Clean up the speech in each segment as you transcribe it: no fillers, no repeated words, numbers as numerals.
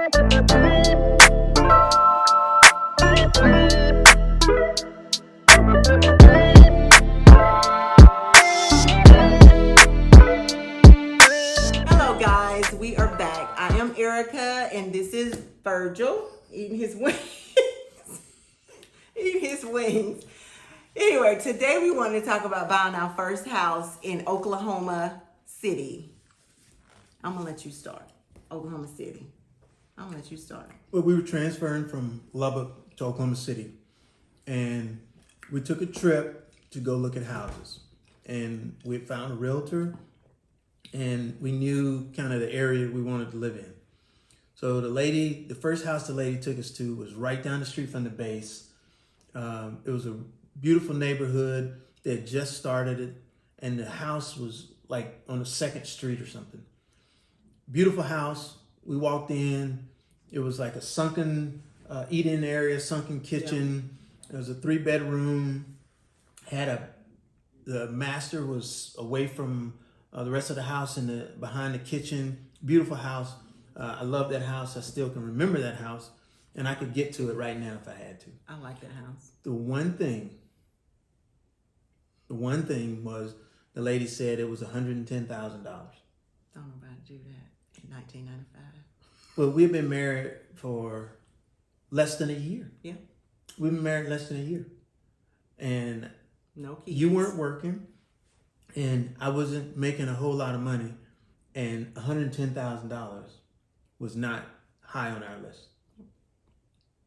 Hello, guys. We are back. I am Erica, and this is Virgil eating his wings. Eating his wings. Anyway, today we want to talk about buying our first house in Oklahoma City. I'm gonna let you start. Oklahoma City. I'm gonna let you start. Well, we were transferring from Lubbock to Oklahoma City, and we took a trip to go look at houses. And we found a realtor, and we knew kind of the area we wanted to live in. So the first house the lady took us to was right down the street from the base. It was a beautiful neighborhood. They had just started it, and the house was like on the second street or something. Beautiful house. We walked in. It was like a sunken eat-in area, sunken kitchen. Yeah. It was a 3-bedroom. The master was away from the rest of the house behind the kitchen. Beautiful house. I love that house. I still can remember that house, and I could get to it right now if I had to. I like that house. The one thing was the lady said it was $110,000. Don't nobody do that in 1995. Well, we've been married for less than a year. Yeah. We've been married less than a year. And no kids. You weren't working, and I wasn't making a whole lot of money, and $110,000 was not high on our list.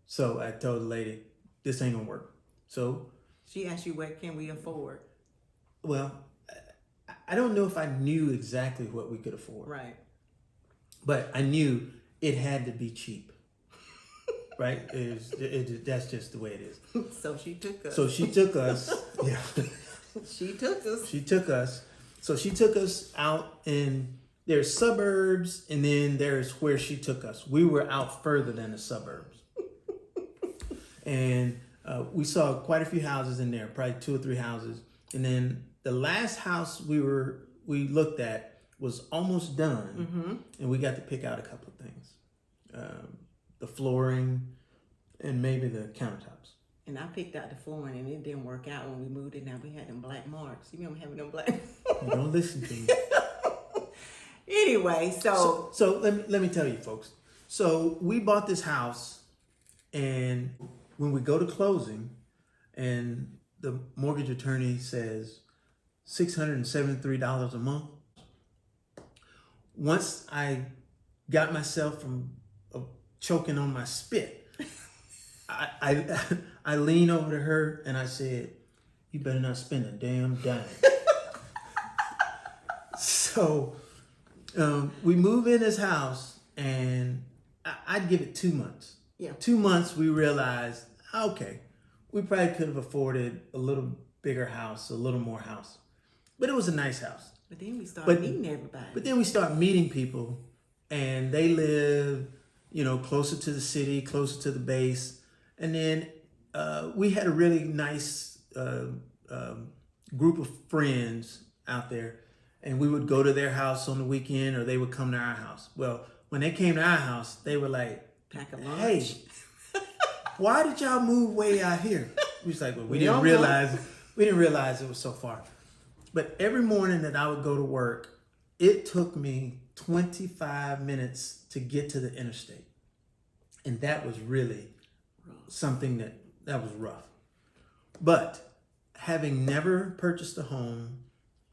So I told the lady, this ain't gonna work. So she asked you, what can we afford? Well, I don't know if I knew exactly what we could afford. Right. But I knew it had to be cheap. Right? That's just the way it is. So she took us. So she took us. Yeah. She took us. She took us. So she took us out in there's suburbs, and then there's where she took us. We were out further than the suburbs. And we saw quite a few houses in there, probably 2 or 3 houses. And then the last house we looked at was almost done. Mm-hmm. And we got to pick out a couple of things. The flooring and maybe the countertops. And I picked out the flooring, and it didn't work out when we moved in. Now we had them black marks. You remember having them black You don't listen to me. Anyway, so let me tell you, folks. So we bought this house, and when we go to closing, and the mortgage attorney says $673 a month. Once I got myself from choking on my spit, I leaned over to her and I said, "You better not spend a damn dime." So we move in this house, and I'd give it 2 months. Yeah. 2 months, we realized, okay, we probably could have afforded a little bigger house, a little more house. But it was a nice house. But then we started meeting everybody. But then we start meeting people, and they live, closer to the city, closer to the base. And then we had a really nice group of friends out there, and we would go to their house on the weekend, or they would come to our house. Well, when they came to our house, they were like, pack a lunch. "Hey, why did y'all move way out here?" We was like, "Well, we didn't realize it was so far." But every morning that I would go to work, it took me 25 minutes to get to the interstate. And that was really something that was rough. But having never purchased a home,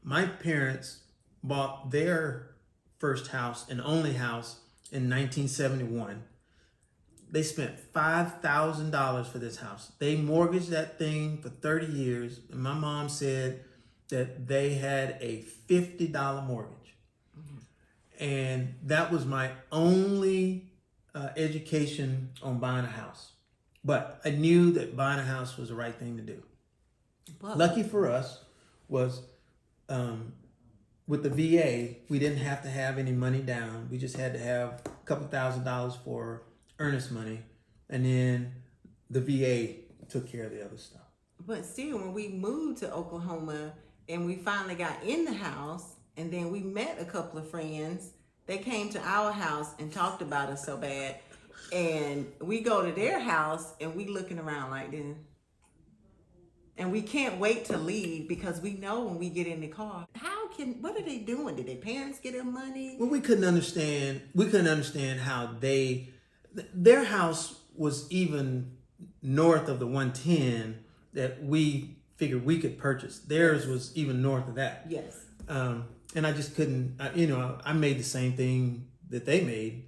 my parents bought their first house and only house in 1971. They spent $5,000 for this house. They mortgaged that thing for 30 years. And my mom said that they had a $50 mortgage. Mm-hmm. And that was my only education on buying a house. But I knew that buying a house was the right thing to do. But lucky for us was with the VA, we didn't have to have any money down. We just had to have a couple $1,000s for earnest money. And then the VA took care of the other stuff. But still, when we moved to Oklahoma and we finally got in the house, and then we met a couple of friends, they came to our house and talked about us so bad. And we go to their house and we looking around like this. And we can't wait to leave because we know when we get in the car, what are they doing? Did their parents get them money? Well, we couldn't understand how their house was even north of the 110 that we figured we could purchase. Theirs was even north of that. Yes. And I just couldn't, I made the same thing that they made,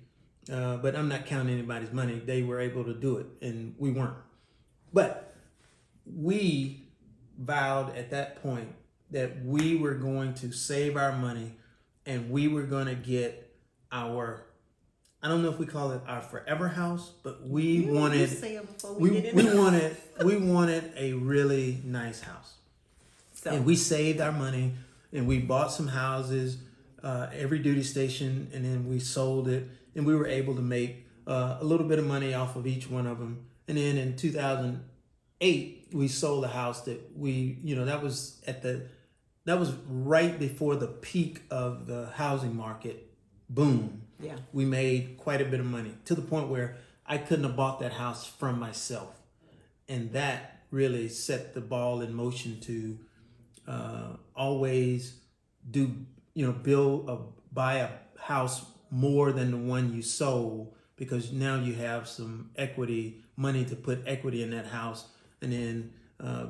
but I'm not counting anybody's money. They were able to do it and we weren't. But we vowed at that point that we were going to save our money and we were going to get I don't know if we call it our forever house, but we wanted a really nice house. So. And we saved our money and we bought some houses, every duty station, and then we sold it, and we were able to make a little bit of money off of each one of them. And then in 2008, we sold a house that that was right before the peak of the housing market boom. Yeah. We made quite a bit of money to the point where I couldn't have bought that house from myself. And that really set the ball in motion to always buy a house more than the one you sold, because now you have some money to put equity in that house. And then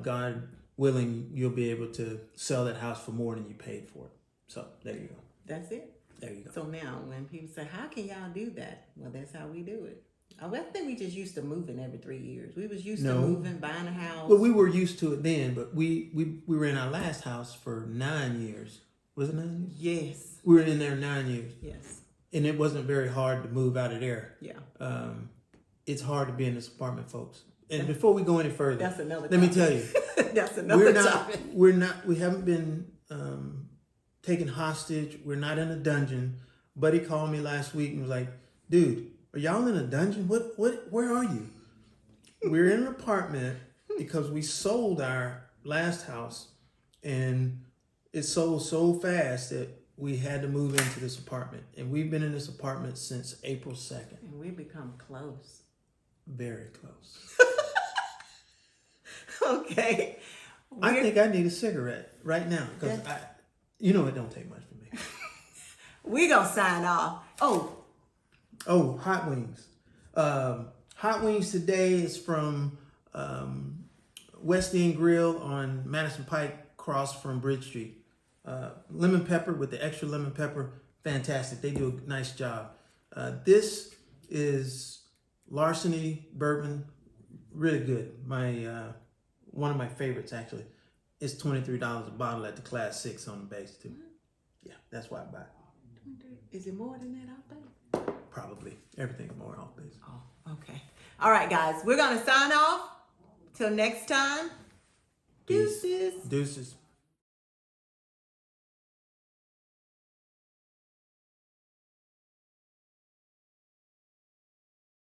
God willing, you'll be able to sell that house for more than you paid for it. So there you go. That's it. There you go. So now when people say, how can y'all do that? Well, that's how we do it. I think we just used to moving every 3 years. We was used to moving, buying a house. Well, we were used to it then, but we were in our last house for 9 years. Was it 9 years? Yes. We were in there 9 years. Yes. And it wasn't very hard to move out of there. Yeah. It's hard to be in this apartment, folks. And before we go any further, that's another let me tell you. That's another topic. We haven't been taken hostage. We're not in a dungeon. Buddy called me last week and was like, dude, are y'all in a dungeon? Where are you? We're in an apartment because we sold our last house and it sold so fast that we had to move into this apartment. And we've been in this apartment since April 2nd. And we become close. Very close. Okay. I think I need a cigarette right now because it don't take much for me. We're going to sign off. Oh, hot wings. Hot wings today is from West End Grill on Madison Pike, across from Bridge Street. Lemon pepper with the extra lemon pepper, fantastic. They do a nice job. This is Larceny bourbon, really good. One of my favorites actually. It's $23 a bottle at the Class 6 on the base too. Yeah, that's why I buy it. Is it more than that out there? Probably. Everything's more off base. Oh, okay. All right, guys. We're going to sign off. Till next time. Deuces. Deuces.